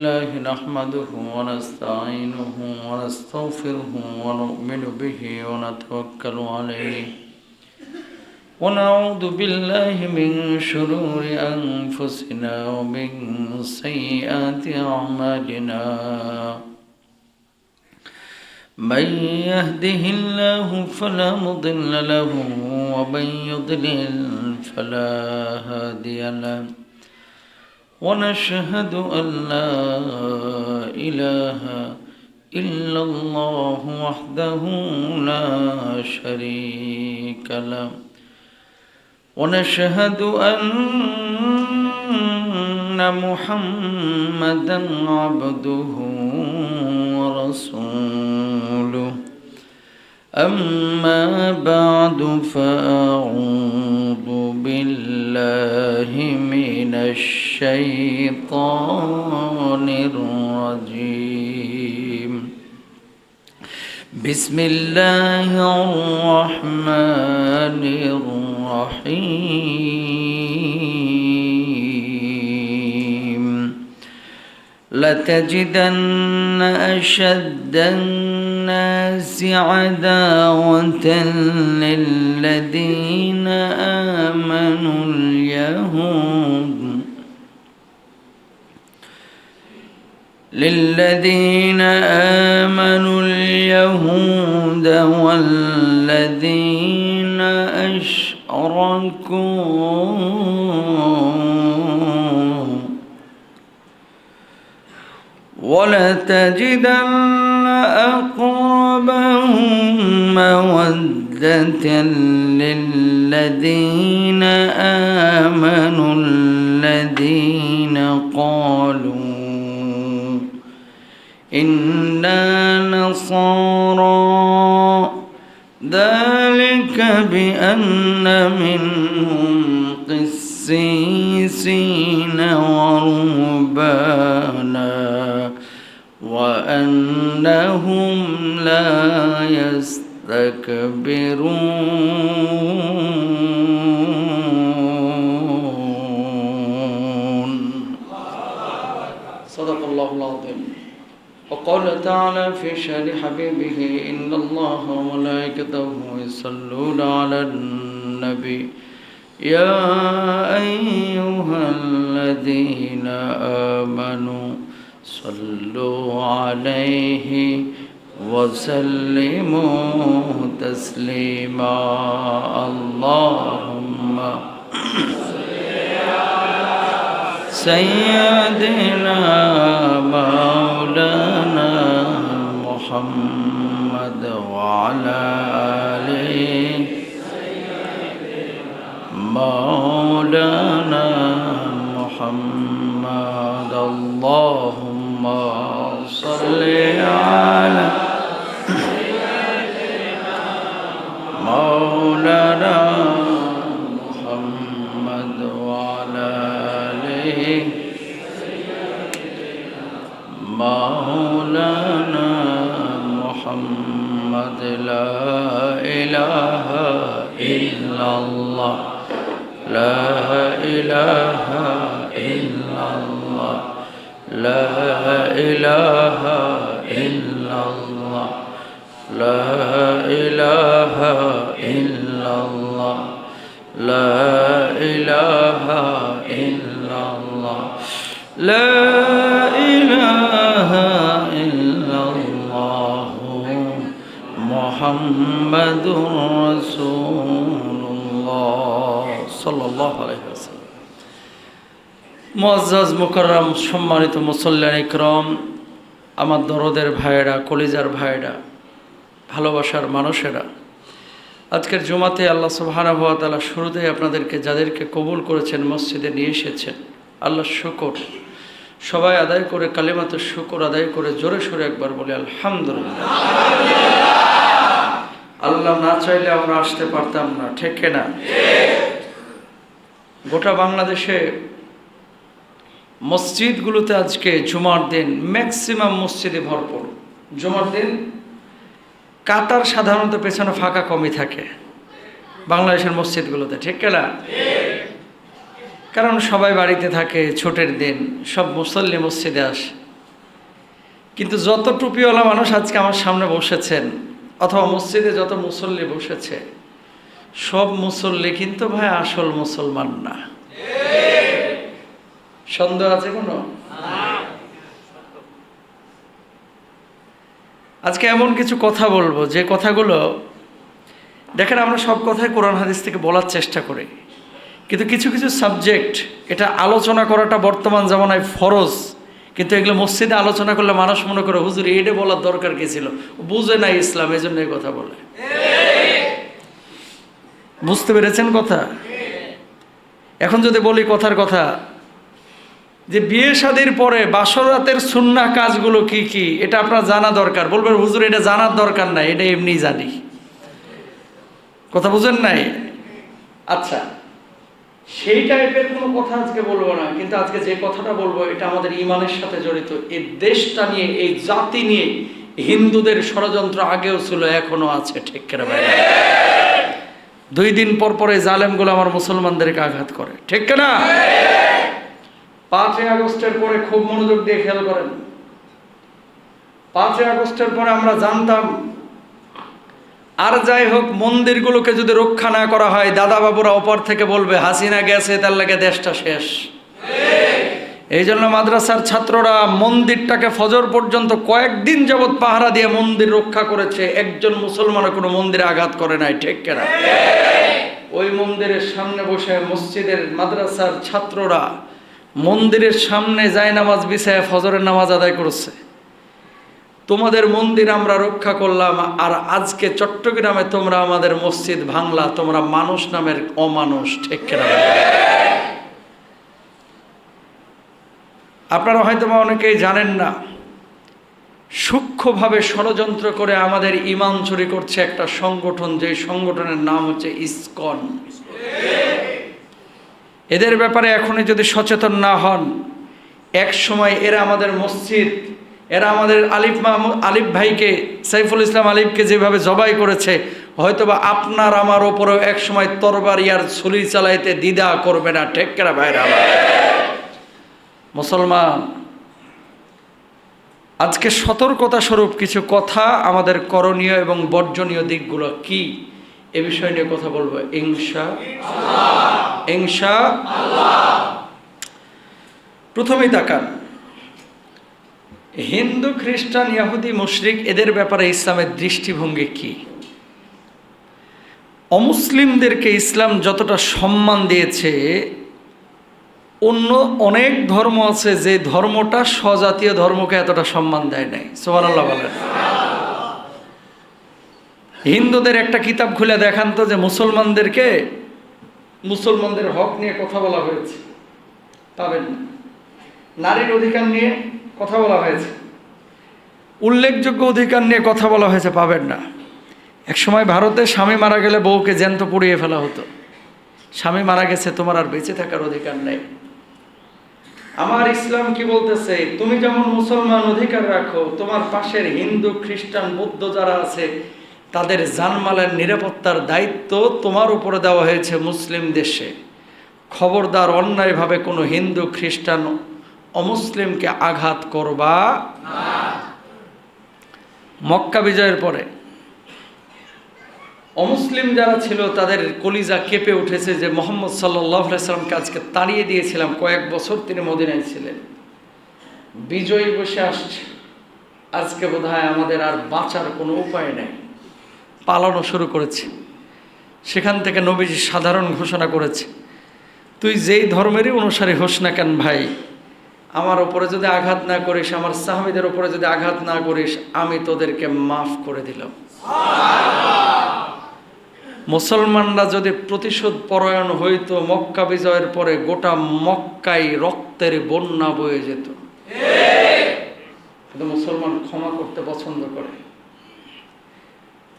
الله نحمده ونستعينه ونستغفره ونؤمن به ونتوكل عليه ونعوذ بالله من شرور أنفسنا ومن سيئات أعمالنا من يهده الله فلا مضل له ومن يضلل فلا هادي له ونشهد أن لا إله إلا الله وحده لا شريك له ونشهد أن محمدا عبده ورسوله أما بعد فأعوذ بالله من الشيطان الرجيم بسم الله الرحمن الرحيم لتجدن أشد الناس عداوة للذين آمنوا اليهود والذين أشركوا ولتجدن أقربهم مودة للذين آمنوا الذين قالوا إنا نصارى ذلك بأن منهم قسيسين ورهبانا وأنهم لا يستكبرون صدق الله العظيم وقال تعالى في شأن حبيبه إن الله وملائكته يصلون على النبي يا أيها الذين آمنوا صلوا عليه وسلموا تسليما اللهم سيدنا مولانا محمد وعلى آله مولانا محمد اللهم صل على مولانا محمد وعلى آله مولانا محمد لا إله إلا الله لا إله إلا الله لا إله إلا الله لا إله إلا الله لا إله إلا الله لا إله إلا الله محمد رسول الله صلى الله عليه وسلم মুআজ্জাজ মুকাররম সম্মানিত মুসল্লিয়ান ইকরাম আমার দরদের ভাইয়েরা কলিজার ভাইয়েরা ভালোবাসার মানুষেরা আজকের জুমাতে আল্লাহ সুবহানাহু ওয়া তাআলা শুরুতেই আপনাদেরকে যাদেরকে কবুল করেছেন মসজিদে নিয়ে এসেছেন আল্লাহর শুকর সবাই আদায় করে কালিমাতে শুকর আদায় করে জোরে সোরে একবার বলে আলহামদুলিল্লাহ আল্লাহ না চাইলে আমরা আসতে পারতাম না ঠিক না গোটা বাংলাদেশে মসজিদগুলোতে আজকে জুমার দিন ম্যাক্সিমাম মসজিদে ভরপুর জুমার দিন কাতার সাধারণত পেছনে ফাঁকা কমই থাকে বাংলাদেশের মসজিদগুলোতে ঠিক না কারণ সবাই বাড়িতে থাকে, ছুটির দিন, সব মুসল্লি মসজিদে আসে। কিন্তু যত টুপিওয়ালা মানুষ আজকে আমার সামনে বসেছেন অথবা মসজিদে যত মুসল্লি বসেছে, সব মুসল্লি কিন্তু ভাই আসল মুসলমান না। সন্দেহ আছে কোনো? আজকে এমন কিছু কথা বলবো যে কথাগুলো, দেখেন আমরা সব কথাই কোরআন হাদিস থেকে বলার চেষ্টা করি, কিন্তু কিছু কিছু সাবজেক্ট এটা আলোচনা করাটা বর্তমান জামানায় ফরজ, কিন্তু এগুলো মসজিদে আলোচনা করলে মানুষ মনে করে হুজুর এটা বলার দরকার কি ছিল, বুঝে না ইসলাম, এই জন্য এই কথা বলে। বুঝতে পেরেছেন কথা? এখন যদি বলি কথার কথা যে বিয়ে শাদীর পরে বাসরাতের সুন্নাহ কাজগুলো কি কি, এটা আপনার জানা দরকার। বলবেন হুজুর এটা জানার দরকার নাই, এটা এমনি জানি। কথা বুঝেন নাই? আচ্ছা, সেই টাইপের কোনো কথা আজকে বলবো না, কিন্তু আজকে যে কথাটা বলবো এটা আমাদের ইমানের সাথে জড়িত। এই দেশটা নিয়ে, এই জাতি নিয়ে হিন্দুদের ষড়যন্ত্র আগেও ছিল, এখনো আছে। ঠিক কিনা ভাই? 2 দিন পর পরে জালেমগুলো আমার মুসলমানদেরকে আঘাত করে। ঠিক কিনা? 5ই আগস্টের পরে খুব মনোযোগ দিয়ে খেয়াল করেন। 5ই আগস্টের পরে আমরা জানতাম, আর যাই হোক মন্দিরগুলোকে যদি রক্ষা না করা হয়, দাদা বাবুরা অপর থেকে বলবে হাসিনা গেছে, তার লাগে দেশটা শেষ। এই জন্য মাদ্রাসার ছাত্ররা মন্দিরটাকে ফজর পর্যন্ত কয়েকদিন যাবৎ পাহারা দিয়ে মন্দির রক্ষা করেছে। একজন মুসলমানও কোনো মন্দিরে আঘাত করে নাই। ঠিক কিনা? ওই মন্দিরের সামনে বসে মসজিদের মাদ্রাসার ছাত্ররা মন্দিরের সামনে জায়নামাজ বিছায় ফজরের নামাজ আদায় করেছে। তোমাদের মন্দির আমরা রক্ষা করলাম, আর আজকে চট্টগ্রামে তোমরা আমাদের মসজিদ ভাঙলা, তোমরা মানুষ নামের অমানুষ। ঠিক কিনা? আপনারা হয়তো বা অনেকেই জানেন না, সূক্ষ্মভাবে ষড়যন্ত্র করে আমাদের ঈমান চুরি করছে একটা সংগঠন, যে সংগঠনের নাম হচ্ছে ইসকন। এদের ব্যাপারে এখনই যদি সচেতন না হন, এক সময় এরা আমাদের মসজিদ, এরা আমাদের আলিফ ভাইকে, সাইফুল ইসলাম আলিফকে যেভাবে জবাই করেছে, হয়তোবা আপনার আমার ওপরেও এক সময় তরবারি আর ছুরি চালাইতে দ্বিধা করবে না। ঠিক কিনা ভাইরা? মুসলমান, আজকে সতর্কতা স্বরূপ কিছু কথা, আমাদের করণীয় এবং বর্জনীয় দিকগুলো কি, এ বিষয় নিয়ে কথা বলবো ইনশাআল্লাহ। প্রথমেই তাকান, হিন্দু, খ্রিস্টান, ইহুদি, মুশরিক, এদের ব্যাপারে ইসলামের দৃষ্টিভঙ্গি কি? অমুসলিমদেরকে ইসলাম যতটা সম্মান দিয়েছে, অন্য অনেক ধর্ম আছে যে ধর্মটা স্বজাতীয় ধর্মকে এতটা সম্মান দেয় নাই। সুবহানাল্লাহ বলেন। হিন্দুদের একটা কিতাব খুলে দেখান তো যে মুসলমানদের হক নিয়ে কথা বলা হয়েছে, পাবেন না। নারীর অধিকার নিয়ে কথা বলা হয়েছে, উল্লেখযোগ্য অধিকার নিয়ে কথা বলা হয়েছে, পাবেন না। এক সময় ভারতে স্বামী মারা গেলে বউকে জ্যান্ত পুড়িয়ে ফেলা হতো। স্বামী মারা গেছে, তোমার আর বেঁচে থাকার অধিকার নেই। আমার ইসলাম কি বলতেছে? তুমি যেমন মুসলমান অধিকার রাখো, তোমার পাশের হিন্দু, খ্রিস্টান, বৌদ্ধ যারা আছে তাদের জানমালের নিরাপত্তার দায়িত্ব তোমার উপরে দেওয়া হয়েছে মুসলিম দেশে। খবরদার অন্যায়ভাবে কোনো হিন্দু, খ্রিস্টান, অমুসলিমকে আঘাত করবা না। মক্কা বিজয়ের পরে অমুসলিম যারা ছিল তাদের কলিজা কেঁপে উঠেছে যে মুহাম্মদ সাল্লাল্লাহু আলাইহি সাল্লামকে আজকে তাড়িয়ে দিয়েছিলাম, কয়েক বছর তিনি মদিনায় ছিলেন, বিজয়ী বসে আসছে, আজকে বোধহয় আমাদের আর বাঁচার কোনো উপায় নেই। পালানো শুরু করেছে। সেখান থেকে নবীজি সাধারণ ঘোষণা করেছে, তুই যেই ধর্মেরই অনুসারী হোস না কেন ভাই, আমার ওপরে যদি আঘাত না করিস, আমার সাহাবীদের ওপরে যদি আঘাত না করিস, আমি তোদেরকে মাফ করে দিলাম। মুসলমানরা যদি প্রতিশোধ পরায়ণ হইতো, মক্কা বিজয়ের পরে গোটা মক্কায় রক্তের বন্যা বয়ে যেত। কিন্তু মুসলমান ক্ষমা করতে পছন্দ করে।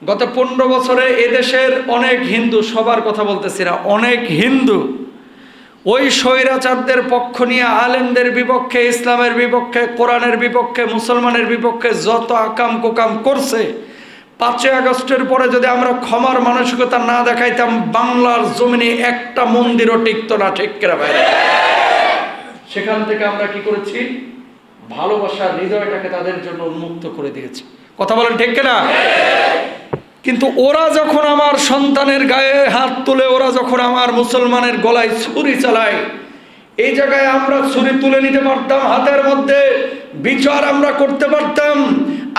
গত 15 বছরে এদেশের অনেক হিন্দু, সবার কথা বলতেছি না, অনেক হিন্দু ওই স্বৈরাচারদের পক্ষ নিয়ে আলেমদের বিপক্ষে, ইসলামের বিপক্ষে, কোরআনের বিপক্ষে, মুসলমানের বিপক্ষে যত আকাম কুকাম করছে, 5ই আগস্টের পরে যদি আমরা ক্ষমার মানসিকতা না দেখাইতাম, বাংলার জমিনে একটা মন্দিরও টিকতো না। ঠিক কিনা ভাই? সেখান থেকে আমরা কি করেছি? ভালোবাসার হৃদয়টাকে তাদের জন্য উন্মুক্ত করে দিয়েছি। কথা বলেন ঠিক কিনা? কিন্তু ওরা যখন আমার সন্তানের গায়ে হাত তুলে, ওরা যখন আমার মুসলমানের গলায় ছুরি চালায়, এই জায়গায় আমরা ছুরি তুলে নিতে পারতাম হাতের মধ্যে, বিচার আমরা করতে পারতাম,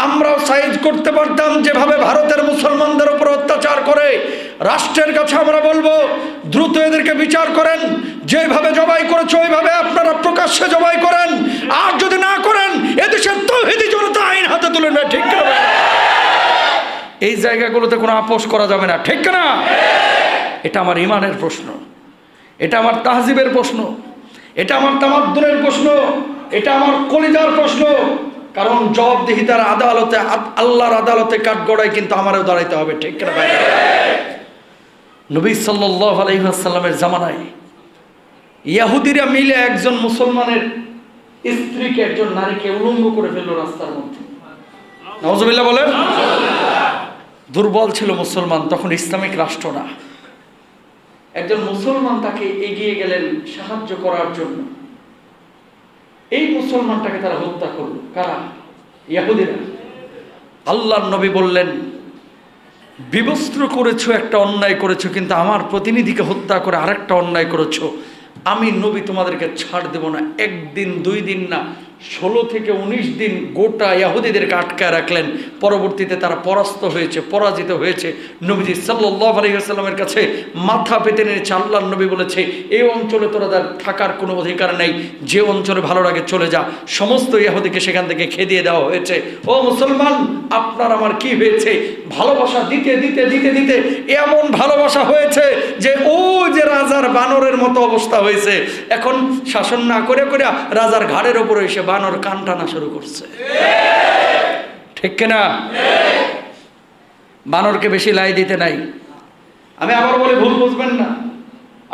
আমরাও সাইজ করতে পারতাম। যেভাবে ভারতের মুসলমানদের উপর অত্যাচার করে, রাষ্ট্রের কাছে আমরা বলবো দ্রুত এদেরকে বিচার করেন। যেভাবে জবাই করেছে ওইভাবে আপনারা প্রকাশ্যে জবাই করেন। আর যদি না করেন, এদেশের তৌহিদি জনতা আইন হাতে তুলে নেয়। ঠিক না? এই জায়গাগুলোতে কোনো আপোষ করা যাবে না। ঠিক না? এটা আমার ইমানের প্রশ্ন, এটা আমার তাহজিবের প্রশ্ন, এটা আমার তামাদ্দুনের প্রশ্ন, এটা আমার কলিজার প্রশ্ন। কারণ জবাবদিহিতার আদালতে, আল্লাহর আদালতে কাঠগড়ায় কিন্তু আমারও দাঁড়াইতে হবে। ঠিক না ভাই? নবী সাল্লাল্লাহু আলাইহি ওয়াসাল্লামের জামানায় ইহুদিরা মিলে একজন মুসলমানের স্ত্রীকে, একজন নারীকে উলঙ্গ করে ফেললো রাস্তার মধ্যে। নাউজুবিল্লাহ বলেন। দুর্বল ছিল মুসলমান, তখন ইসলামিক রাষ্ট্র না। একজন মুসলমান তাকে এগিয়ে গেলেন সাহায্য করার জন্য। এই মুসলমানটাকে তারা হত্যা করলো। কারা? ইহুদিরা। আল্লাহর নবী বললেন, বিবস্ত্র করেছো, একটা অন্যায় করেছো, কিন্তু আমার প্রতিনিধিকে হত্যা করে আরেকটা অন্যায় করেছো। আমি নবী তোমাদেরকে ছাড় দেব না। একদিন, 2 দিন না, 16 থেকে 19 দিন গোটা ইহুদিদেরকে আটকায় রাখলেন। পরবর্তীতে তারা পরাস্ত হয়েছে, পরাজিত হয়েছে। নবীজি সাল্লাল্লাহু আলাইহি ওয়াসাল্লামের কাছে মাথা পেতে নিয়েছে। আল্লাহর নবী বলেছে, এই অঞ্চলে তোরা থাকার কোনো অধিকার নেই, যে অঞ্চলে ভালো লাগে চলে যা। সমস্ত ইহুদিকে সেখান থেকে খেদিয়ে দেওয়া হয়েছে। ও মুসলমান, আপনার আমার কি হয়েছে? ভালোবাসা দিতে দিতে দিতে দিতে এমন ভালোবাসা হয়েছে যে ও যে রাজার বানরের মতো অবস্থা হয়েছে। এখন শাসন না করে করে রাজার ঘাড়ের ওপরে এসে বানর কান টানা শুরু করছে। ঠিক কিনা? বানরকে বেশি লাই দিতে নাই। আমি আবার বলে ভুল বুঝবেন না।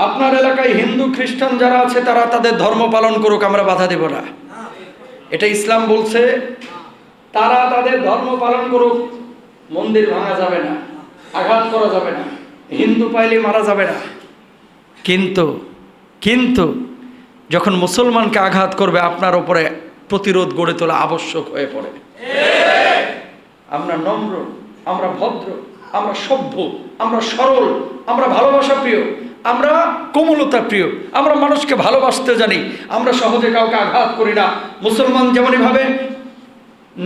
আপনার এলাকায় হিন্দু খ্রিস্টান যারা আছে তারা তাদের ধর্ম পালন করুক, আমরা বাধা দেব না। এটা ইসলাম বলছে, তারা তাদের ধর্ম পালন করুক। মন্দির ভাঙা যাবে না, আঘাত করা যাবে না, হিন্দু পাইলে মারা যাবে না। কিন্তু যখন মুসলমানকে আঘাত করবে, আপনার উপরে প্রতিরোধ গড়ে তোলা আবশ্যক হয়ে পড়ে। আমরা নম্র, আমরা ভদ্র, আমরা সভ্য, আমরা সরল, আমরা ভালোবাসা প্রিয়, আমরা কোমলতা প্রিয়, আমরা মানুষকে ভালোবাসতে জানি, আমরা সহজে কাউকে আঘাত করি না। মুসলমান যেমনইভাবে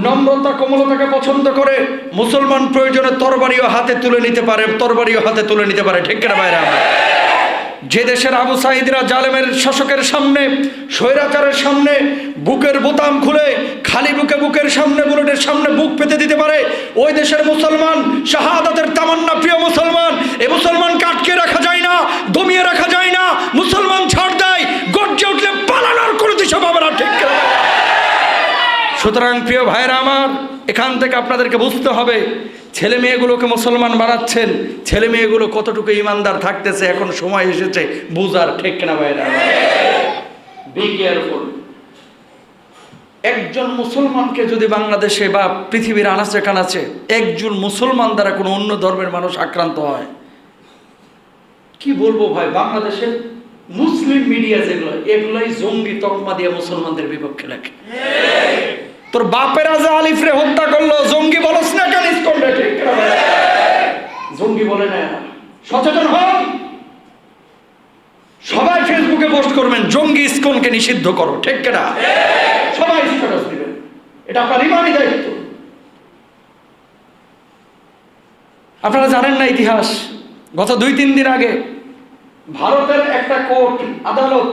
নম্রতা কোমলতাকে পছন্দ করে, মুসলমান প্রয়োজনে তরবারিও হাতে তুলে নিতে পারে। ঠিক কিনা ভাইরা? যে দেশের আবু সাঈদরা জালেমের শাসকের সামনে, স্বৈরাচারের সামনে বুকের বোতাম খুলে খালি বুকের সামনে, বুলেটের সামনে বুক পেতে দিতে পারে, ওই দেশের মুসলমান শাহাদাতের তামান্না প্রিয় মুসলমান। এই মুসলমানকে আটকে রাখা যায় না, দমিয়ে রাখা যায় না। মুসলমান ছাড় দেয়, গর্জে উঠলে পালানোর কোনো দিশা পাবে না। ঠিক কিনা? সুতরাং প্রিয় ভাইরা আমার, এখান থেকে আপনাদেরকে বুঝতে হবে, ছেলে মেয়েগুলোকে মুসলমান বানাচ্ছেন, ছেলে মেয়েগুলো কতটুকু ইমানদার থাকতেছে, এখন সময় এসেছে বুঝার। ঠিক কিনা ভাইরা? Be careful. একজন মুসলমানকে যদি বাংলাদেশে বা পৃথিবীর আনাচে কানাচে একজন মুসলমান দ্বারা কোনো অন্য ধর্মের মানুষ আক্রান্ত হয়, কি বলবো ভাই, বাংলাদেশের মুসলিম মিডিয়া যেগুলো, এগুলাই জঙ্গি তকমা দিয়ে মুসলমানদের বিপক্ষে লেখে। তোর বাপের রাজা আলিফরে হত্যা করলো, জঙ্গি বলস না কেন? জঙ্গি বলে না। সচেতন হন, সবাই ফেসবুকে পোস্ট করবেন জঙ্গি ইসকনকে নিষিদ্ধ করো। ঠিক কিনা? সবাই স্ট্যাটাস দিবেন, এটা আপনার ইমানি দায়িত্ব। আপনারা জানেন না ইতিহাস, গত 2-3 দিন আগে ভারতের একটা কোর্ট আদালত,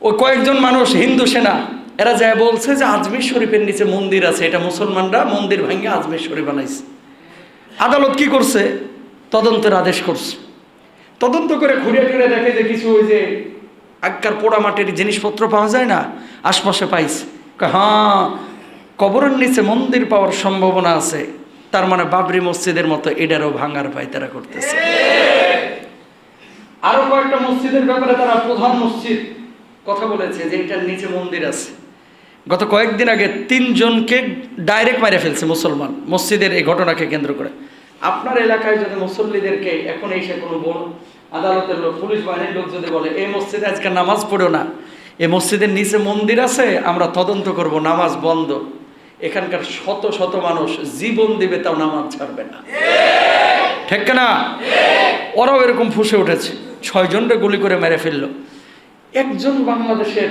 ওই কয়েকজন মানুষ হিন্দু সেনা, এরা যা বলছে যে আজমির শরীফের নিচে মন্দির আছে, এটা মুসলমানরা মন্দির ভাঙে আজমির শরীফ বানাইছে। আদালত কি করছে? তদন্তের আদেশ করছে। তদন্ত করে ঘুরে ঘুরে দেখে যে কিছু ওই যে আগকার পোড়া মাটির জিনিসপত্র পাওয়া যায় না, আশপাশে পাইছে। হ্যাঁ, কবরের নিচে মন্দির পাওয়ার সম্ভাবনা আছে, তার মানে বাবরি মসজিদের মতো এটারও ভাঙার পায়তারা করতেছে। আরো কয়েকটা মসজিদের ব্যাপারে তারা প্রধান মসজিদ কথা বলেছে যে এটার নিচে মন্দির আছে। গত কয়েকদিন আগে 3 জনকে ডাইরেক্ট মেরে ফেলছে মুসলমান, মসজিদের এই ঘটনাকে কেন্দ্র করে। আপনার এলাকায় যদি মুসল্লিদেরকে এখন এসে কোনো বড় আদালতের লোক, পুলিশ বাহিনীর লোক যদি বলে এই মসজিদে আজকে নামাজ পড়ো না, এই মসজিদের নিচে মন্দির আছে, আমরা তদন্ত করব, নামাজ বন্ধ। এখানকার শত শত মানুষ জীবন দিবে, তাও নামাজ ছাড়বে না, ঠিক না? ওরাও এরকম ফুঁসে উঠেছে, 6 জনকে গুলি করে মেরে ফেললো। একজন বাংলাদেশের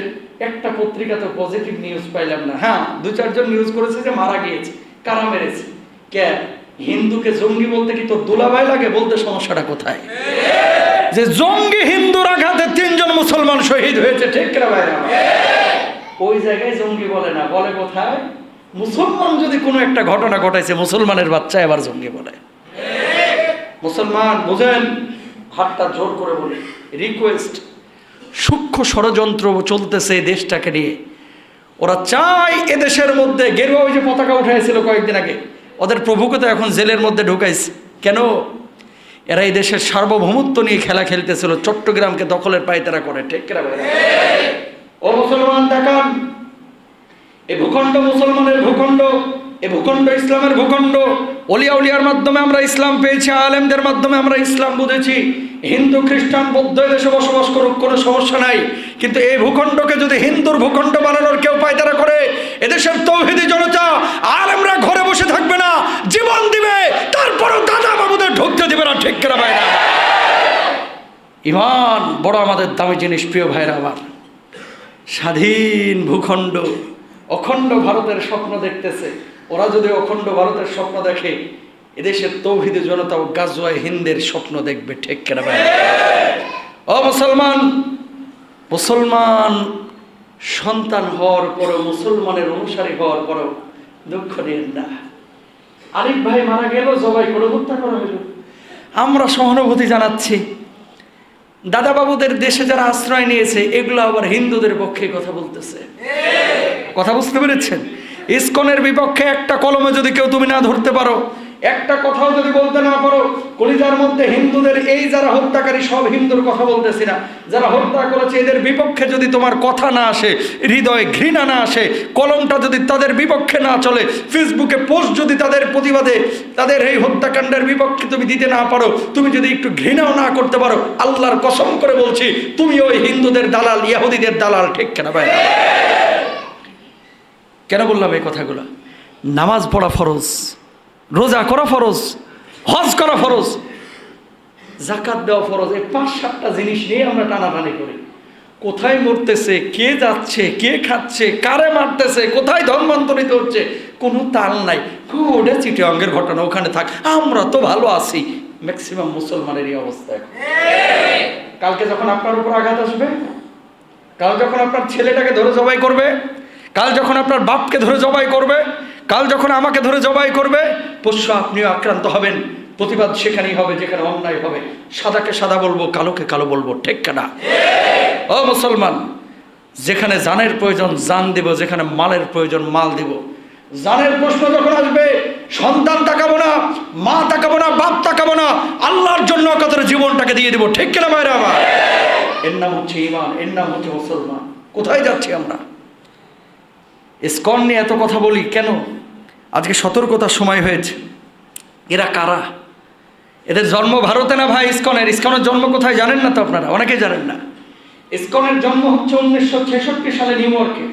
একটা পত্রিকাতে পজিটিভ নিউজ পাইলাম না। হ্যাঁ, 2-4 জন নিউজ করেছে যে মারা গিয়েছে। কারা মেরেছে? কে? হিন্দুকে জঙ্গি বলতে কি তোর দুলাভাই লাগে? বলতে সমস্যাটা কোথায়? যে জঙ্গি হিন্দুর আঘাতে 3 জন মুসলমান শহীদ হয়েছে, ঠিক না ভাইরা? ওই জায়গায় জঙ্গি বলে না, বলে কোথায়? মুসলমান যদি কোনো একটা ঘটনা ঘটাইছে, মুসলমানের বাচ্চা এবার জঙ্গি বলে। মুসলমান বুঝেন, হাতটা জোর করে বলি, রিকোয়েস্ট, সূক্ষ্ম ষড়যন্ত্র চলতেছে এই দেশটাকে নিয়ে। ওরা চায় এদেশের মধ্যে গেরুয়া, ওই যে পতাকা উঠাইছিল কয়েকদিন আগে, ওদের প্রভুকে তো এখন জেলের মধ্যে ঢুকাইছে। কেন? এরা এই দেশের সার্বভৌমত্ব নিয়ে খেলা খেলতেছিল, চট্টগ্রামকে দখলের পায়তারা করে, ঠিক না ভাই? ও মুসলমান, দেখান এই ভূখণ্ড মুসলমানের ভূখণ্ড, এই ভূখণ্ড ইসলামের ভূখণ্ড। ওলিয়া উলিয়ার মাধ্যমে আমরা ইসলাম পেয়েছি, আলেমদের মাধ্যমে আমরা ইসলাম বুঝেছি। হিন্দু খ্রিস্টান বৌদ্ধ দেশে বসবাস করুক, কোনো সমস্যা নাই, কিন্তু এই ভূখণ্ডকে যদি হিন্দুর ভূখণ্ড বানানোর কেউ পায়তারা করে, এদেশের তৌহিদি জনতা আলেমরা ঘরে বসে থাকবে না, জীবন দিবে, তারপরও দাদা বাবুদের ঢুকতে দিবে না, ঠিক না ভাইরা? ঈমান বড় আমাদের দামি জিনিস, প্রিয় ভাইরা আমার। স্বাধীন ভূখণ্ড, অখণ্ড ভারতের স্বপ্ন দেখতেছে। ওরা যদি অখণ্ড ভারতের স্বপ্ন দেখে, এদেশের তৌহিদি জনতাও গাজওয়ায়ে হিন্দের স্বপ্ন দেখবে, ঠিক কিনা ভাই? ও মুসলমান, মুসলমান সন্তান হওয়ার পরও, মুসলমানের অনুসারী হওয়ার পরও দুঃখ নিয়েন না। আরিফ ভাই মারা গেল, জবাই করে হত্যা করা হলো, আমরা সহানুভূতি জানাচ্ছি। দাদা বাবুদের দেশে যারা আশ্রয় নিয়েছে, এগুলো আবার হিন্দুদের পক্ষে কথা বলতেছে। কথা বুঝতে পেরেছেন? ইসকনের বিপক্ষে একটা কলমে যদি কেউ তুমি না ধরতে পারো, একটা কথাও যদি বলতে না পারো, কলিজার মধ্যে হিন্দুদের, এই যারা হত্যাকারী, সব হিন্দুর কথা বলতেছি না, যারা হত্যা করেছে এদের বিপক্ষে যদি তোমার কথা না আসে, হৃদয়ে ঘৃণা না আসে, কলমটা যদি তাদের বিপক্ষে না চলে, ফেসবুকে পোস্ট যদি তাদের প্রতিবাদে, তাদের এই হত্যাকাণ্ডের বিপক্ষে তুমি দিতে না পারো, তুমি যদি একটু ঘৃণাও না করতে পারো, আল্লাহর কসম করে বলছি, তুমি ওই হিন্দুদের দালাল, ইহুদিদের দালাল, ঠিক কেনা ভাই? কেন বললাম এই কথাগুলো? নামাজ পড়া ফরজ, রোজা করা ফরজ, হজ করা ফরজ, যাকাত দেওয়া ফরজ। এই 5-7টা জিনিস নিয়ে আমরা টানাটানি করি। কোথায় মরতেছে, কে যাচ্ছে, কে খাচ্ছে, কারে মারতেছে, কোথায় ধর্মান্তরিত হচ্ছে, কোনো তাল নাই। ওটা চিটিয়াঙ্গের ঘটনা, ওখানে থাক, আমরা তো ভালো আছি। ম্যাক্সিমাম মুসলমানের এই অবস্থা এখন। কালকে যখন আপনার উপর আঘাত আসবে, কাল যখন আপনার ছেলেটাকে ধরে জবাই করবে, কাল যখন আপনার বাপকে ধরে জবাই করবে, কাল যখন আমাকে ধরে জবাই করবে, পরশু আপনিও আক্রান্ত হবেন। প্রতিবাদ সেখানেই হবে যেখানে অন্যায় হবে। সাদাকে সাদা বলবো, কালোকে কালো বলবো, ঠিক না? ও মুসলমান, যেখানে জানের প্রয়োজন জান দিব, যেখানে মালের প্রয়োজন মাল দিব। জানের প্রশ্ন যখন আসবে, সন্তান তাকাবো না, মা তাকাবো না, বাপ তাকাবো না, আল্লাহর জন্য কাতরে জীবনটাকে দিয়ে দিব, ঠিক কিনা ভাইরা আমার? এর নাম হচ্ছে ঈমান, এর নাম হচ্ছে মুসলমান। কোথায় যাচ্ছি আমরা? ইসকন নিয়ে এত কথা বলি কেন? আজকে সতর্কতার সময় হয়েছে। এরা কারা? এদের জন্ম ভারতে না ভাই? ইসকনের জন্ম কোথায় জানেন না তো আপনারা? অনেকেই জানেন না। ইসকনের জন্ম হচ্ছে 1966 সালে নিউ ইয়র্কে।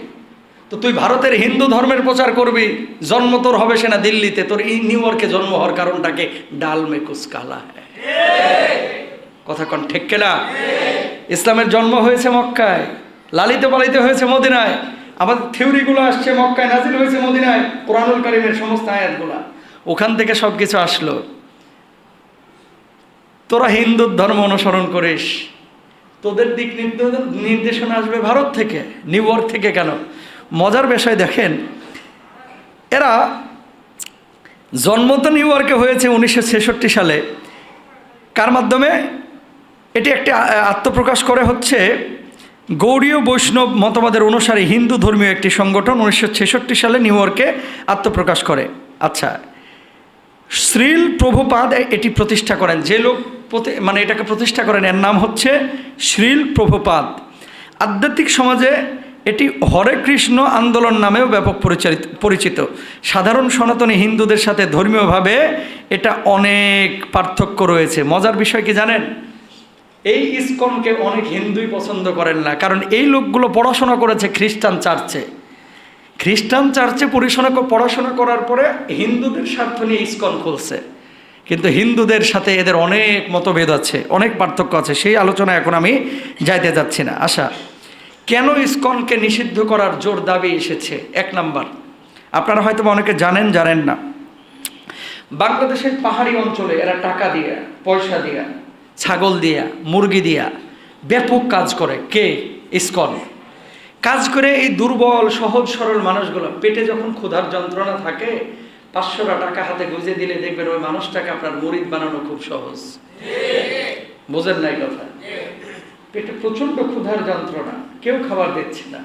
তো তুই ভারতের হিন্দু ধর্মের প্রচার করবি, জন্ম তোর হবে সেনা দিল্লিতে, তোর এই নিউ ইয়র্কে জন্ম হওয়ার কারণটাকে ডাল মে কুছ কালা হ্যায়। কথা কন ঠিক কিনা? ইসলামের জন্ম হয়েছে মক্কায়, লালিত পালিত হয়েছে মদিনায়। আমাদের থিওরিগুলো আসছে মক্কায়, নাজিল হয়েছে মদিনায়, কোরআনুল কারীমের সমস্ত আয়াতগুলো ওখান থেকে সব কিছু আসলো। তোরা হিন্দু ধর্ম অনুসরণ করিস, তোদের দিক নির্দেশনা আসবে ভারত থেকে, নিউ ইয়র্ক থেকে। কেন? মজার বিষয় দেখেন, এরা জন্ম তো নিউ ইয়র্কে হয়েছে 1966 সালে। কার মাধ্যমে? এটি একটি আত্মপ্রকাশ করে হচ্ছে গৌড়ীয় বৈষ্ণব মতবাদের অনুসারী হিন্দু ধর্মীয় একটি সংগঠন 1966 সালে নিউ ইয়র্কে আত্মপ্রকাশ করে। আচ্ছা, শ্রীল প্রভুপাদ এটি প্রতিষ্ঠা করেন। যে লোক এটাকে প্রতিষ্ঠা করেন, এর নাম হচ্ছে শ্রীল প্রভুপাদ। আধ্যাত্মিক সমাজে এটি হরে কৃষ্ণ আন্দোলন নামেও ব্যাপক পরিচিত। সাধারণ সনাতনী হিন্দুদের সাথে ধর্মীয়ভাবে এটা অনেক পার্থক্য রয়েছে। মজার বিষয় কি জানেন? এই ইসকনকে অনেক হিন্দুই পছন্দ করেন না, কারণ এই লোকগুলো পড়াশোনা করেছে খ্রিস্টান চার্চে। খ্রিস্টান চার্চে পড়াশোনা করার পরে হিন্দুদের স্বার্থ নিয়ে ইসকন খুলছে, কিন্তু হিন্দুদের সাথে এদের অনেক মতভেদ আছে, অনেক পার্থক্য আছে। সেই আলোচনা এখন আমি যাইতে যাচ্ছি না। আশা কেন ইসকনকে নিষিদ্ধ করার জোর দাবি এসেছে? এক নাম্বার, আপনারা হয়তো অনেকে জানেন না, বাংলাদেশের পাহাড়ি অঞ্চলে এরা টাকা দিয়া, পয়সা দিয়া, ছাগল দিয়া, মুরগি দিয়া ব্যাপক কাজ করে। কে? ইসকন। কাজ করে এই দুর্বল সহজ সরল মানুষগুলো, পেটে যখন ক্ষুধার যন্ত্রণা থাকে 500 টাকা হাতে গুঁজে দিলে দেখবেন ওই মানুষটাকে আপনার মুরিদ বানানো খুব সহজ। বোঝেন নাই কথা? পেটে প্রচণ্ড ক্ষুধার যন্ত্রণা, কেউ খাবার দিচ্ছে না,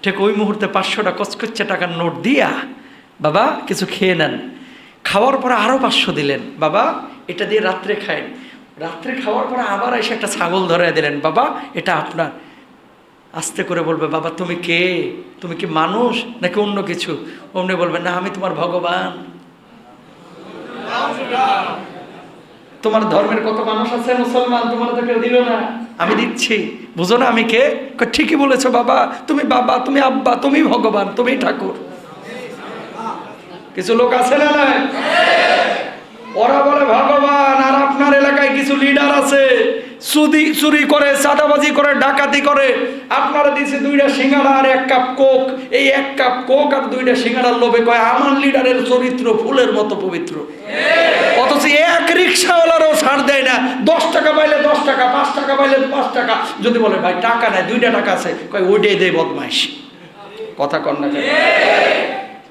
ঠিক ওই মুহূর্তে 500 কচকচ্চে টাকার নোট দিয়া, বাবা কিছু খেয়ে নেন। খাওয়ার পরে আরও 500 দিলেন, বাবা এটা দিয়ে রাত্রে খায়েন। রাত্রে খাওয়ার পরে আবার এসে একটা ছাগল ধরে দিলেন, বাবা এটা আপনার। আস্তে করে বলবে, বাবা তুমি কে? তুমি কি মানুষ নাকি অন্য কিছু? অমনি বলবে, না আমি তোমার ভগবান। তোমার ধর্মের কত মানুষ আছে মুসলমান, তোমার তো কেউ দিল না, আমি দিচ্ছি। বুঝো না আমি কে? ঠিকই বলেছো বাবা, তুমি আব্বা, তুমি ভগবান, তুমি ঠাকুর। কিছু লোক আছে না, ওরা বলে ভগবান, আর আপনার এলাকায় কিছু লিডার আছে চুরি করে, চাঁদাবাজি করে, ডাকাতি করে। আপনারা দিয়েছে 2টা সিঙ্গাড়া আর 1 কাপ কোক। এই 1 কাপ কোক আর 2টা সিঙ্গাড়ার লোভে কয় আমার লিডারের চরিত্র ফুলের মতো পবিত্র। অথচ এক রিক্সাওয়ালারও ছাড় দেয় না। 10 টাকা পাইলে 10 টাকা, 5 টাকা পাইলে 5 টাকা। যদি বলে ভাই টাকা নাই, 2টা টাকা আছে, কয় ওইটাই দেয় বদমাইশ। কথা কন না কেন?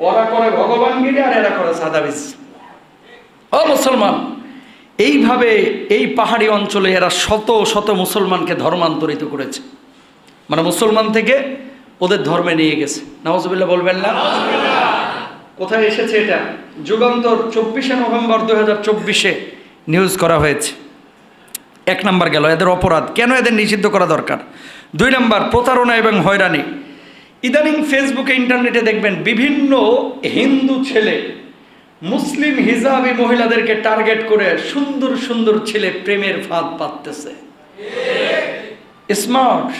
ওরা করে ভগবানগিরি আর এরা করে চাঁদাবাজি। ও মুসলমান, এইভাবে এই পাহাড়ি অঞ্চলে এরা শত শত মুসলমানকে ধর্মান্তরিত করেছে, মানে মুসলমান থেকে ওদের ধর্মে নিয়ে গেছে। নাউজুবিল্লাহ বলবেন না? কোথায় এসেছে এটা? যুগান্তর 24শে নভেম্বর 2024 নিউজ করা হয়েছে। 1 নাম্বার গেল এদের অপরাধ, কেন এদের নিষিদ্ধ করা দরকার। 2 নাম্বার, প্রতারণা এবং হয়রানি। ইদানিং ফেসবুকে, ইন্টারনেটে দেখবেন বিভিন্ন হিন্দু ছেলে মুসলিম হিজাবি মহিলাদেরকে টার্গেট করে সুন্দর সুন্দর ছেলে প্রেমের ফাঁদ পাততেছে। স্মার্ট,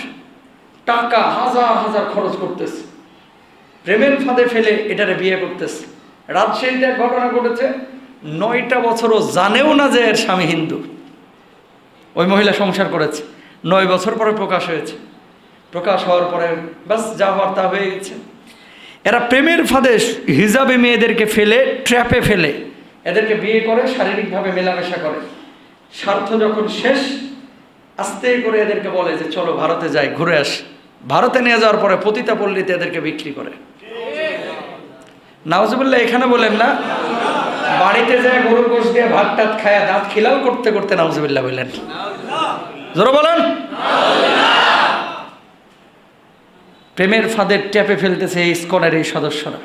টাকা হাজার হাজার খরচ করতেছে, প্রেমের ফাঁদে ফেলে এটারে বিয়ে করতেছে। রাজশাহীতে এক ঘটনা ঘটেছে, 9টা বছরও জানেও না যে এর স্বামী হিন্দু। ওই মহিলা সংসার করেছে, 9 বছর পরে প্রকাশ হয়েছে। প্রকাশ হওয়ার পরে বাস যা হওয়ার তা হয়ে গেছে। এরা প্রেমের ফাঁদে হিজাবে মেয়েদেরকে ফেলে, ট্র্যাপে ফেলে এদেরকে বিয়ে করে, শারীরিকভাবে মেলামেশা করে। স্বার্থ যখন শেষ, আস্তে করে এদেরকে বলে যে চলো ভারতে যাই, ঘুরে আসি। ভারতে নিয়ে যাওয়ার পরে পতিতা পল্লীতে এদেরকে বিক্রি করে। নাউজুবিল্লাহ এখানে বলেন না, বাড়িতে যায় গরুর গোশ দিয়ে ভাত টাত খায়া দাঁত খিলাল করতে করতে নাউজুবিল্লাহ বললেন। জোরে বলেন। প্রেমের ফাঁদে ট্যাপে ফেলতেছে এই ইসকনের এই সদস্যরা।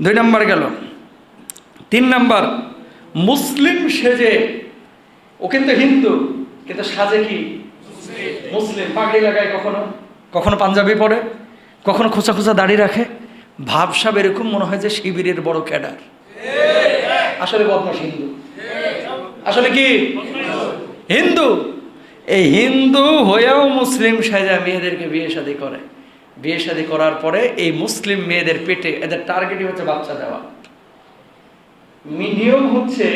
2 নাম্বার গেল। 3 নাম্বার, মুসলিম সেজে, ও কিন্তু হিন্দু কিন্তু সাজে কি মুসলিম। পাগড়ি লাগায়, কখনো কখনো পাঞ্জাবি পরে, কখনো খোঁচা খোঁচা দাড়ি রাখে। ভাবসাব এরকম মনে হয় যে শিবিরের বড় ক্যাডার। আসলে বদমাশ হিন্দু, আসলে কি হিন্দু। এই হিন্দু হয়েও মুসলিম সাজা মেয়েদেরকে বিয়ে শাদী করে। বিয়ে শাদী করার পরে এই মুসলিম মেয়েদের পেটে এদের টার্গেটই হচ্ছে বাচ্চা দেওয়া। নিয়ম হচ্ছে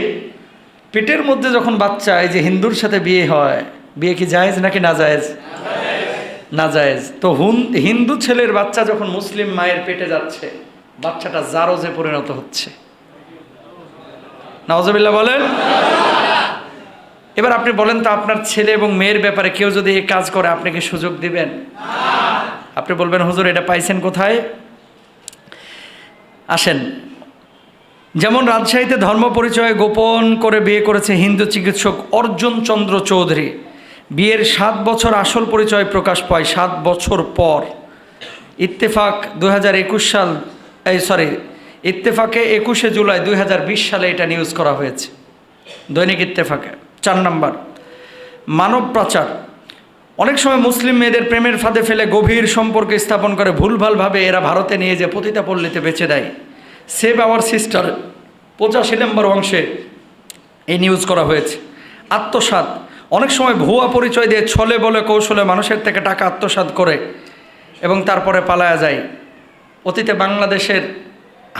পেটের মধ্যে যখন বাচ্চা, এই যে হিন্দুর সাথে বিয়ে হয়, বিয়ে কি জায়েজ নাকি না জায়েজ? না জায়েজ। তো হিন্দু ছেলের বাচ্চা যখন মুসলিম মায়ের পেটে যাচ্ছে, বাচ্চাটা জারজে পরিণত হচ্ছে। নাউজুবিল্লাহ বলেন। এবার আপনি বলেন তো, আপনার ছেলে এবং মেয়ের ব্যাপারে কেউ যদি এই কাজ করে, আপনি কি সুযোগ দিবেন? আপনি বলবেন হুজুর এটা পাইছেন কোথায়? আসেন, যেমন রাজশাহীতে ধর্ম পরিচয়ে গোপন করে বিয়ে করেছে হিন্দু চিকিৎসক অর্জুন চন্দ্র চৌধুরী। বিয়ের 7 বছর আসল পরিচয় প্রকাশ পায় 7 বছর পর। ইত্তেফাক 2021 সাল, ইত্তেফাকে 21শে জুলাই 2020 সালে এটা নিউজ করা হয়েছে, দৈনিক ইত্তেফাকে। 4 নাম্বার, মানব পাচার। অনেক সময় মুসলিম মেয়েদের প্রেমের ফাঁদে ফেলে গভীর সম্পর্ক স্থাপন করে ভুলভালভাবে এরা ভারতে নিয়ে যে পতিতা পল্লীতে বেচে দেয়। সেভ আওয়ার সিস্টার 85 নম্বর অংশে এই নিউজ করা হয়েছে। আত্মসাৎ, অনেক সময় ভুয়া পরিচয় দিয়ে ছলে বলে কৌশলে মানুষের থেকে টাকা আত্মসাৎ করে এবং তারপরে পালায়া যায়। অতীতে বাংলাদেশের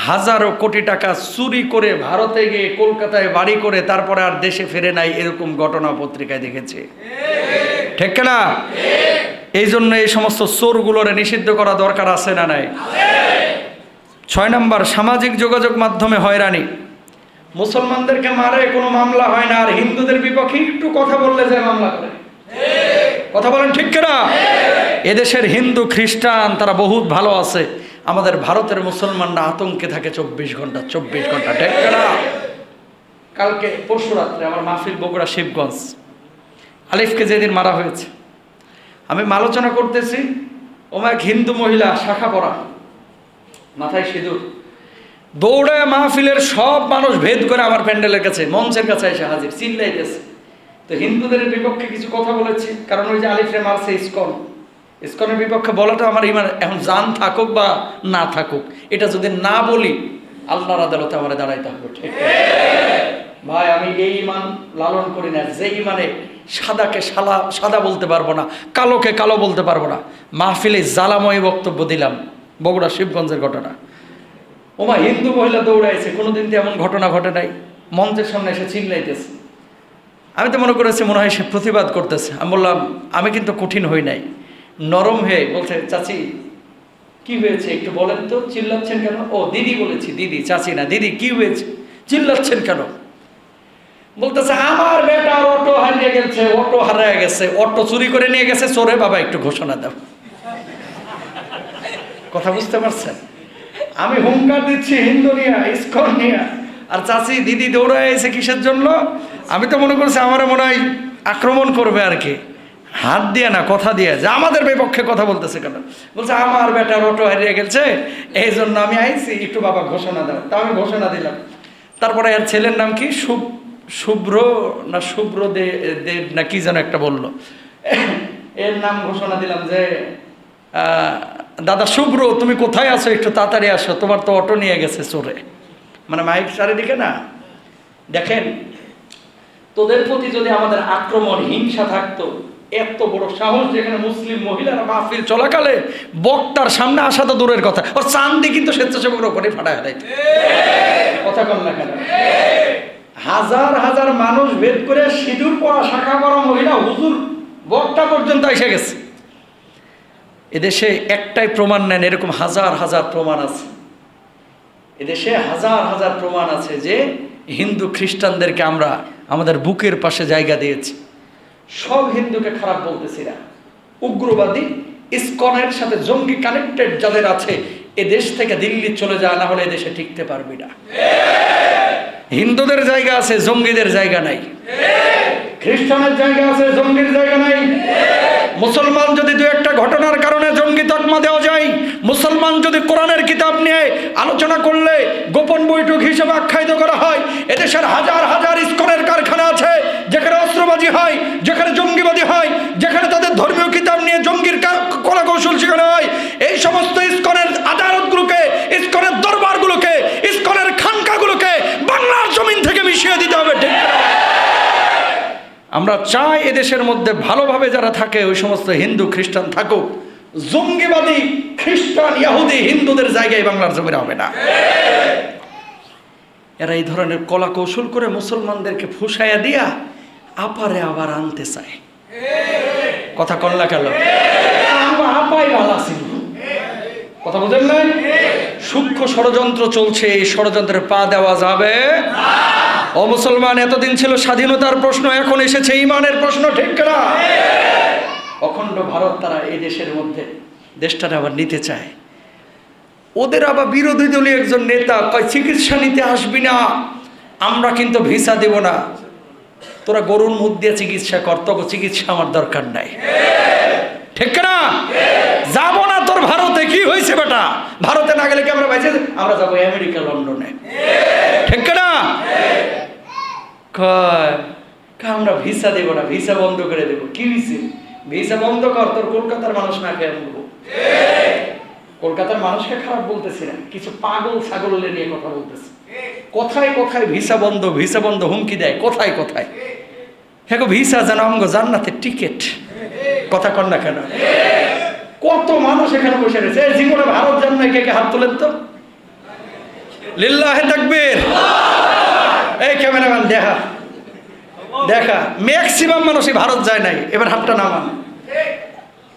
হাজারো কোটি টাকা চুরি করে ভারতে গিয়ে কলকাতায় বাড়ি করে তারপরে আর দেশে ফিরে নাই, এরকম ঘটনা পত্রিকায় দেখেছি। ঠিক না? এই জন্য এই সমস্ত চোরগুলোরে নিষিদ্ধ করা দরকার আছে না নাই? 6 নম্বর, সামাজিক যোগাযোগ মাধ্যমে হয়রানি। মুসলমানদেরকে মারে কোনো মামলা হয় না, আর হিন্দুদের বিপক্ষে একটু কথা বললে যে মামলা করে। কথা বলেন ঠিক কিনা? এদেশের হিন্দু খ্রিস্টান তারা বহুত ভালো আছে, আমাদের ভারতের মুসলমানরা আতঙ্কে থাকে 24 ঘন্টা 24 ঘন্টা। ঠিক কিনা? কালকে পরশু রাত্রে আমার মাহফিল বগুড়া শিবগঞ্জ, আলিফকে যেদিন মারা হয়েছে, আমি আলোচনা করতেছি, ওমা এক হিন্দু মহিলা শাখা পরা, মাথায় সিঁদুর, দৌড়ে মাহফিলের সব মানুষ ভেদ করে আমার প্যান্ডেলের কাছে মঞ্চের কাছে এসে হাজির, চিল্লাইতেছে। তো হিন্দুদের বিপক্ষে কিছু কথা বলেছি, কারণ ওই যে আলিফরে মারছে ইসকনের বিপক্ষে বলাটা আমার ইমান, এখন জান থাকুক বা না থাকুক, এটা যদি না বলি আল্লাহর আদালতে আমার দাঁড়াইতে হবে। ঠিক ভাই, আমি এই ইমান লালন করি না যে ইমানে সাদাকে সাদা বলতে পারবো না, কালোকে কালো বলতে পারবো না। মাহফিলে জ্বালাময় বক্তব্য দিলাম, বগুড়া শিবগঞ্জের ঘটনা। ওমা হিন্দু মহিলা দৌড়াইছে, কোনোদিন তো এমন ঘটনা ঘটে নাই, মঞ্চের সামনে এসে চিল্লাইতেছে। আমি তো মনে করেছি মনে হয় সে প্রতিবাদ করতেছে। আমি বললাম আমি কিন্তু কঠিন হই নাই, নরম হয়ে বলছে, চাচি কি হয়েছে একটু বলেন তো, চিল্লাচ্ছেন কেন? ও দিদি বলেছি, দিদি, চাচি না, দিদি কি হয়েছে, চিল্লাচ্ছেন কেন? বলতেছে আমার বেটার অটো হারিয়ে গেছে, অটো হারিয়ে গেছে, অটো চুরি করে নিয়ে গেছে চোরে, বাবা একটু ঘোষণা দাও। কথা বুঝতে পারছেন? আমি হুঙ্কার দিচ্ছি হিন্দু নিয়া, ইসকন নিয়া, আর চাচি দিদি দৌড়ায় এসে কিসের জন্য? আমি তো মনে করছি আমার মনে হয় আক্রমণ করবে আর কি, হাত দিয়ে না কথা দিয়ে, যে আমাদের বিপক্ষে কথা বলতেছে কেন? বলছে আমার বেটার অটো হারিয়ে গেছে, এই জন্য আমি আইছি, একটু বাবা ঘোষণা দাও। তা আমি ঘোষণা দিলাম। তারপরে এর ছেলের নাম কি, শুভ্র না শুভ্র দেব না কি যেন একটা বললো, এর নাম ঘোষণা দিলাম যে দাদা শুভ্র তুমি কোথায় আছো, একটু তাড়াতাড়ি আসো, তোমার তো অটো নিয়ে গেছে চোরে। মানে মাইক চারিদিকে না। দেখেন, তোদের প্রতি যদি আমাদের আক্রমণ হিংসা থাকতো, এত বড় সাহস যেখানে মুসলিম মহিলারা মাহফিল চলাকালে বক্তার সামনে আসা তো দূরের কথা, ওর চান্দি কিন্তু স্বেচ্ছাসেবকের ওপরে ফাটায় দেয়। কথা কন না কেন? হাজার হাজার মানুষ ভেদ করে সিঁদুর পরা শাখা পরা মহিলা হুজুর বক্তা পর্যন্ত এসে গেছে। এদেশে একটাই প্রমাণ নেন, এরকম হাজার হাজার প্রমাণ আছে। এদেশে হাজার হাজার প্রমাণ আছে যে হিন্দু খ্রিস্টানদেরকে আমরা আমাদের বুকের পাশে জায়গা দিয়েছি। সব হিন্দুকে খারাপ বলতেছি না, উগ্রবাদী ইসকনের সাথে জঙ্গি কানেক্টেড যাদের আছে, এ দেশ থেকে দিল্লি চলে যায়, না হলে এদেশে টিকতে পারবি না। হিন্দুদের জায়গা আছে, জঙ্গিদের জায়গা নাই। খ্রিস্টানের জায়গা আছে, জঙ্গির জায়গা নাই। মুসলমান যদি দু একটা ঘটনার কারণে জঙ্গি তকমা দেওয়া যায়, মুসলমান যদি কোরআনের কিতাব নিয়ে আলোচনা করলে গোপন বৈঠক হিসেবে আখ্যায়িত করা হয়, এদেশের হাজার হাজার ইসকনের কারখানা আছে যেখানে অস্ত্রবাজি হয়, যেখানে জঙ্গিবাদী হয়, যেখানে তাদের ধর্মীয় কিতাব নিয়ে জঙ্গির কলা কৌশল শেখানো হয়। এই সমস্ত ইসকনের আদালতগুলোকে, ইসকনের দরবারগুলোকে, ইসকনের খানকাগুলোকে বাংলার জমিন থেকে মিশিয়ে দিতে হবে। ঠিক আমরা চাই এদেশের মধ্যে ভালোভাবে যারা থাকে ওই সমস্ত হিন্দু খ্রিস্টান থাকুক, জঙ্গিবাদী খ্রিস্টান ইহুদি হিন্দুদের জায়গায় বাংলার জমিনে হবে না। এরা এই ধরনের কলা কৌশল করে মুসলমানদেরকে ফুসাইয়া দিয়া আপারে আবার আনতে চায়। কথা কল্লা কেন? আপাই ভালো ছিল, কথা বুঝেন না? সূক্ষ্ম ষড়যন্ত্র চলছে, এই ষড়যন্ত্রে পা দেওয়া যাবে না। ও মুসলমান, এতদিন ছিল স্বাধীনতার প্রশ্ন, এখন এসেছে ইমানের প্রশ্ন। ঠিক না? অখণ্ড ভারত তারা এই দেশের মধ্যে দেশটারে আবার নিতে চায়। ওদের আবার বিরোধী দলীয় একজন নেতা কয় চিকিৎসা নিতে আসবি না, আমরা কিন্তু ভিসা দেব না। তোরা গরুর মুখ দিয়ে চিকিৎসা কর, তবে চিকিৎসা আমার দরকার নাই। ঠিক না? যাবো না তোর ভারতে, কি হয়েছে বেটা? ভারতে না গেলে কি আমরা বাইছে? আমরা যাবো আমেরিকা, লন্ডনে। ঠিক না? আমরা ভিসা দেবো না, ভিসা বন্ধ করে দেবো। কি হয়েছে? ভিসা বন্ধ কর, তোর কলকাতার মানুষ না খেয়ে বলবো। কলকাতার মানুষকে খারাপ বলতেছি না, কিছু পাগল ছাগল নিয়ে কথা বলতেছি। কোথায় কোথায় ভিসা বন্ধ, ভিসা বন্ধ হুমকি দেয়, কোথায় কোথায়। হ্যাঁ ভিসা যেন আমগো জান্নাতের টিকিট। কথা কন না কেন? কত মানুষ এখানে বসে রয়েছে, জীবনে ভারত যান না, কে কে হাত তোলেন তো? লিল্লাহে তাকবীর। এই ক্যামেরাম্যান দেখা দেখা, ম্যাক্সিমাম মানুষই ভারত যায় নাই। এবার হাতটা নামান,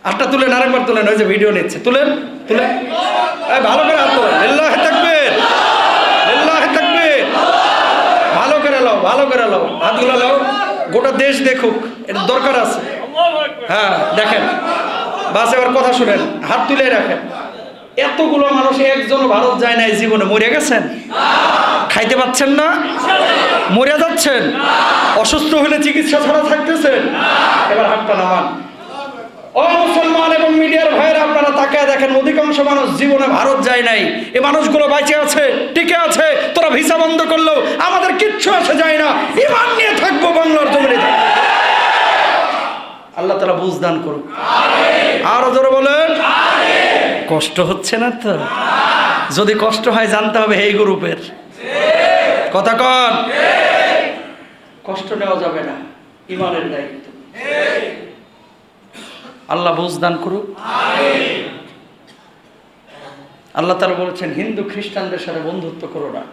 হাতটা তুলেন, আরেকবার তুলেন, ওই যে ভিডিও নিচ্ছে, তুলেন তুলেন, ভালো করে হাত তোলেন। লিল্লাহে তাকবীর, লিল্লাহে তাকবীর। ভালো করে লাও, ভালো করে লাও, হাতগুলো লাও, গোটা দেশ দেখুক, এটা দরকার আছে। হ্যাঁ দেখেন, বাস এবার কথা শুনেন, হাত তুলে রাখেন। এতগুলো মানুষ একজনও ভারত যায় নাই জীবনে। মরে গেছেন? খাইতে পাচ্ছেন না? মরে যাচ্ছেন? অসুস্থ হলে চিকিৎসা ছাড়া থাকতেছেন? এবার হাতটা নামান। ও মুসলমান এবং মিডিয়ার ভাইরা, আপনারা তাকায় দেখেন, অধিকাংশ মানুষ জীবনে ভারত যায় নাই। এই মানুষগুলো বেঁচে আছে, টিকে আছে। তোরা ভিসা বন্ধ করলেও আমাদের কিচ্ছু আসে যায় না, ঈমান নিয়ে থাকবো বাংলার জমিনে। আল্লাহ তাআলা বুঝ দান করুক। আরো জোরে বলেন। কষ্ট হচ্ছে না তো? যদি কষ্ট হয় জানতে হবে এই গ্রুপের কথা। কন কষ্ট নেওয়া যাবে না, ঈমানের দায়িত্ব। আল্লাহ বুঝ দান করুক। আল্লাহ তাআলা বলেছেন, হিন্দু খ্রিস্টানদের সাথে বন্ধুত্ব করো না।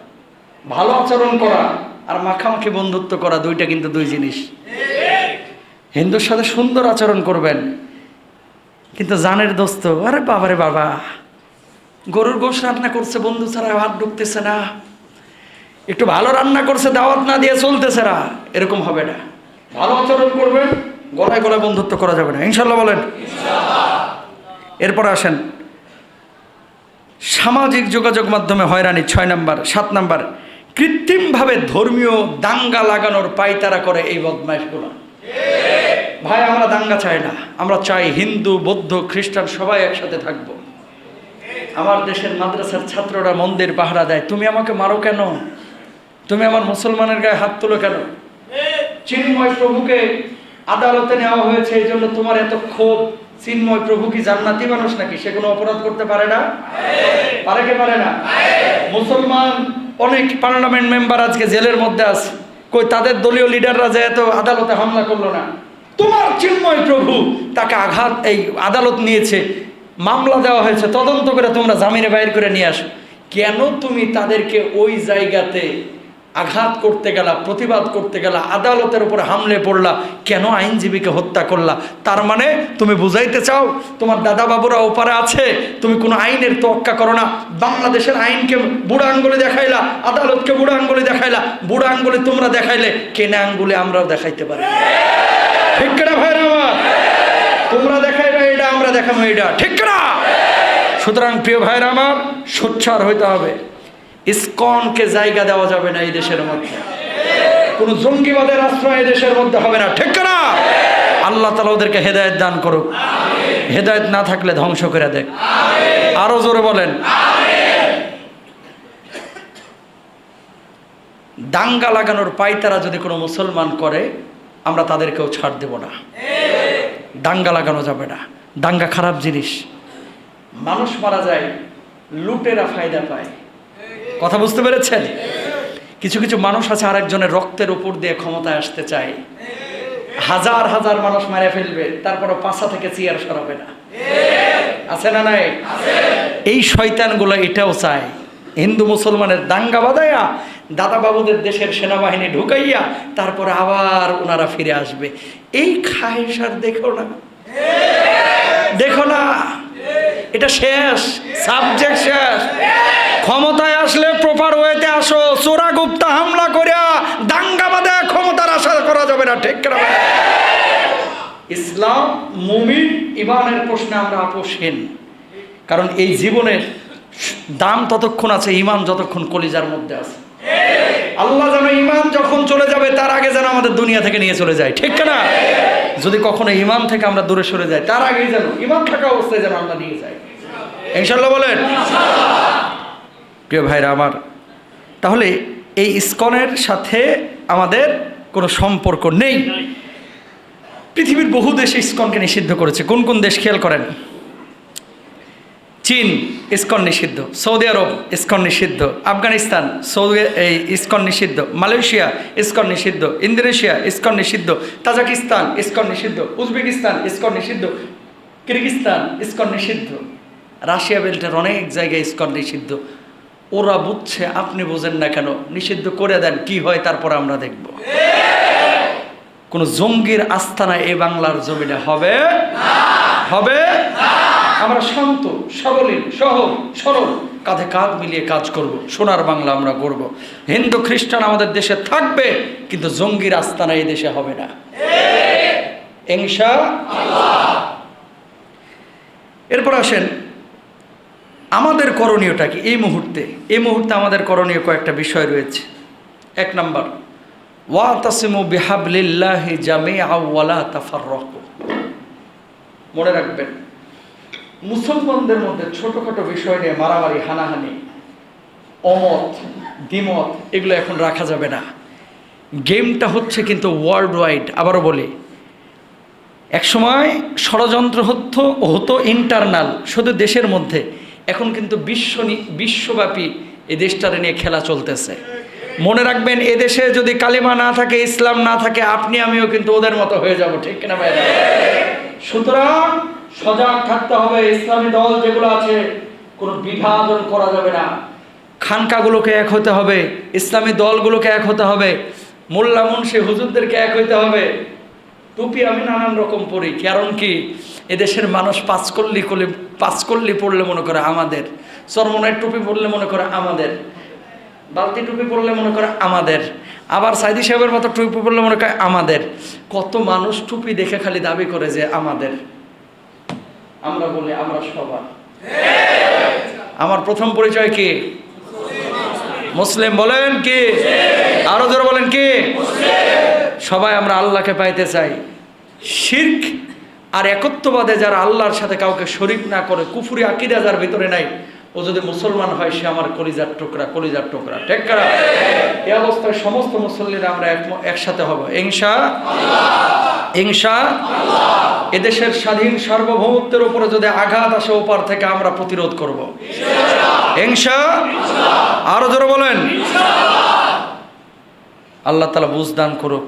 ভালো আচরণ করা আর মাখামাখি বন্ধুত্ব করা দুইটা কিন্তু দুই জিনিস। হিন্দুর সাথে সুন্দর আচরণ করবেন, কিন্তু জানের দোস্ত, আরে বাবারে বাবা, গরুর গোশ রান্না করছে, বন্ধু ছাড়া হাত ঢুকতেছে না। একটু ভালো রান্না করছে, দাওয়াত না দিয়ে চলতেছে না, এরকম হবে না। ভালো আচরণ করবেন, গলায় গলায় বন্ধুত্ব করা যাবে না, ইনশাল্লাহ বলেন। এরপর আসেন সামাজিক যোগাযোগ মাধ্যমে হয়রানি। 6 নাম্বার। 7 নাম্বার, কৃত্রিমভাবে ধর্মীয় দাঙ্গা লাগানোর পায়তারা করে এই বদমাইশগুলো। ভাই আমরা দাঙ্গা চাই না, আমরা চাই হিন্দু বৌদ্ধ খ্রিস্টান সবাই একসাথে থাকবো। আমার দেশের মাদ্রাসার ছাত্ররা মন্দির পাহারা দেয়, তুমি আমাকে মারো কেন? তুমি আমার মুসলমানের গায়ে হাত তোলো কেন? চিন্ময় প্রভুকে আদালতে নেওয়া হয়েছে, এই জন্য তোমার এত ক্ষোভ। চিন্ময় প্রভু কি জান্নাতি মানুষ নাকি? সে কোনো অপরাধ করতে পারে না? পারে কে পারে না? মুসলমান অনেক পার্লামেন্ট মেম্বার আজকে জেলের মধ্যে আছে, কই তাদের দলীয় লিডাররা যে এত আদালতে হামলা করলো না? তোমার চিন্ময় প্রভু, তাকে আঘাত, এই আদালত নিয়েছে, মামলা দেওয়া হয়েছে, তদন্ত করে তোমরা জামিনে বাইর করে নিয়ে আসো। কেন তুমি তাদেরকে ওই জায়গাতে আঘাত করতে গেলা, প্রতিবাদ করতে গেলা, আদালতের উপর হামলে পড়লা? কেন আইনজীবীকে হত্যা করলা? তার মানে তুমি বুঝাইতে চাও তোমার দাদা বাবুরা ওপারে আছে, তুমি কোনো আইনের তোয়াক্কা করো না। বাংলাদেশের আইনকে বুড়া আঙ্গুলি দেখাইলা, আদালতকে বুড়া আঙ্গুলি দেখাইলা। বুড়া আঙ্গুলি তোমরা দেখাইলে, কেনা আঙ্গুলি আমরাও দেখাইতে পারি। ঠিক না ভাইরা আমার? তোমরা দেখাইবে এটা, আমরা দেখাবো এটা, ঠিক না? সুতরাং প্রিয় ভাইরা আমার, সোচ্চার হইতে হবে। ইসকনকে জায়গা দেওয়া যাবে না এই দেশের মধ্যে, কোন জঙ্গিবাদের আশ্রয় এই দেশের মধ্যে হবে না, ঠিক না? আল্লাহ তাআলা ওদেরকে হেদায়েত দান করুক। হেদায়েত না থাকলে ধ্বংস করে দেয়। আরো জোরে বলেন। দাঙ্গা লাগানোর পায়তারা যদি কোনো মুসলমান করে, আমরা তাদেরকেও ছাড় দেব না। দাঙ্গা লাগানো যাবে না। দাঙ্গা খারাপ জিনিস। মানুষ মারা যায়, লুটেরা ফায়দা পায়। কথা বুঝতে পেরেছেন? কিছু কিছু মানুষ আছে আরেকজনের রক্তের উপর দিয়ে ক্ষমতায় আসতে চায়, হাজার হাজার মানুষ মেরে ফেলবে, তারপরে পাছা থেকে চেয়ার সরাবে না। আছে না নাই? এই শয়তানগুলো এটাও চায়, হিন্দু মুসলমানের দাঙ্গা বাঁধাইয়া দাদা বাবুদের দেশের সেনাবাহিনী ঢুকাইয়া তারপরে আবার ওনারা ফিরে আসবে। এই খায়েশ আর দেখো না, দেখো না, এটা শেষ, সাবজেক্ট শেষ। ক্ষমতায় আসলে প্রপার ওয়েতে আসো, চোরা গুপ্তা হামলা করিয়া দাঙ্গা বাঁধা ক্ষমতার আশা করা যাবে না, ঠিক না? ইসলাম, মুমিন, ঈমানের প্রশ্নে আমরা আপোষহীন। কারণ এই জীবনের দাম ততক্ষণ আছে ঈমান যতক্ষণ কলিজার মধ্যে আছে। আল্লাহ যেন ঈমান যখন চলে যাবে তার আগে যেন আমাদের দুনিয়া থেকে নিয়ে চলে যায়, ঠিক না? যদি কখনো ঈমান থেকে আমরা দূরে সরে যাই, তার আগেই যেন ঈমান থাকা অবস্থায় যেন আল্লাহ নিয়ে যায়, ইনশাআল্লাহ বলেন। প্রিয় ভাইরা আমার, তাহলে এই ইসকনের সাথে আমাদের কোনো সম্পর্ক নেই। পৃথিবীর বহু দেশে ইসকনকে নিষিদ্ধ করেছে। কোন কোন দেশ খেয়াল করেন? চীন ইসকন নিষিদ্ধ, সৌদি আরব ইসকন নিষিদ্ধ, আফগানিস্তান ইসকন নিষিদ্ধ, মালয়েশিয়া ইসকন নিষিদ্ধ, ইন্দোনেশিয়া ইসকন নিষিদ্ধ, তাজিকিস্তান ইসকন নিষিদ্ধ, উজবেকিস্তান ইসকন নিষিদ্ধ, কিরগিস্তান ইসকন নিষিদ্ধ, রাশিয়া বেল্টের অনেক জায়গায় ইসকন নিষিদ্ধ। ওরা বুঝছে, আপনি বোঝেন না কেন? নিষিদ্ধ করে দেন, কি হয় তারপর আমরা দেখব। কোন জঙ্গির আস্তানা এই বাংলার জমিনে হবে হবে। আমরা শান্ত, সাবলীল, সহজ সরল, কাঁধে কাঁধ মিলিয়ে কাজ করব। সোনার বাংলা আমরা গড়ব। হিন্দু খ্রিস্টান আমাদের দেশে থাকবে, কিন্তু জঙ্গির আস্তানা এই দেশে হবে না, ইনশাআল্লাহ। এরপর আসেন আমাদের করণীয়টা কি এই মুহূর্তে। এই মুহূর্তে আমাদের করণীয় কয়েকটা বিষয় রয়েছে। এক নাম্বার, ওয়াতাসিমু বিহাবলিল্লাহি জামিআ ওয়া লা তাফাররাকু। মনে রাখবেন, মুসলমানদের মধ্যে ছোটখাটো বিষয় নিয়ে মারামারি, হানাহানি, অমত দ্বিমত এগুলো এখন রাখা যাবে না। গেমটা হচ্ছে কিন্তু ওয়ার্ল্ড ওয়াইড। আবারও বলি, একসময় ষড়যন্ত্র হতো ইন্টারনাল, শুধু দেশের মধ্যে। এখন কিন্তু বিশ্বব্যাপী এই দেশটারে নিয়ে খেলা চলতেছে। মনে রাখবেন, এদেশে যদি কালিমা না থাকে, ইসলাম না থাকে, আপনি আমিও কিন্তু ওদের মতো হয়ে যাব, ঠিক কিনা ভাইরা? সুতরাং সজাগ থাকতে হবে। ইসলামী দল যেগুলো আছে, কোনো বিভাজন করা যাবে না। খানকাগুলোকে এক হতে হবে, ইসলামী দলগুলোকে এক হতে হবে, মোল্লা মুন্সি হুজুরদেরকে এক হইতে হবে। টুপি আমি নানান রকম পরি, কারণ কি এদেশের মানুষ পাঁচকল্লি পড়লে মনে করে আমাদের, চরমনের টুপি পড়লে মনে করে আমাদের, বালতি টুপি পড়লে মনে করে আমাদের, আবার সাইদি সাহেবের মতো টুপি পড়লে মনে করে আমাদের। কত মানুষ টুপি দেখে খালি দাবি করে যে আমাদের। আমরা বলি আমরা সবার। আমার প্রথম পরিচয় কি? মুসলিম। বলেন কি? আরো জোরে বলেন কি? সবাই আমরা আল্লাহকে পাইতে চাই। শিরক আর একত্ববাদে যারা আল্লাহর সাথে কাউকে শরীক না করে, কুফরি আকীদা যার ভিতরে নাই, ও যদি মুসলমান হয়, সে আমার কলিজার টুকরা, কলিজার টুকরা, ঠিক না? এই অবস্থায় সমস্ত মুসল্লিরা আমরা একসাথে হব, ইনশাআল্লাহ। এদেশের স্বাধীন সার্বভৌমত্বের উপরে যদি আঘাত আসে, ওপার থেকে আমরা প্রতিরোধ করব, ইনশাআল্লাহ। আরো জোরে বলেন। আল্লাহ তাআলা বুঝ দান করুক।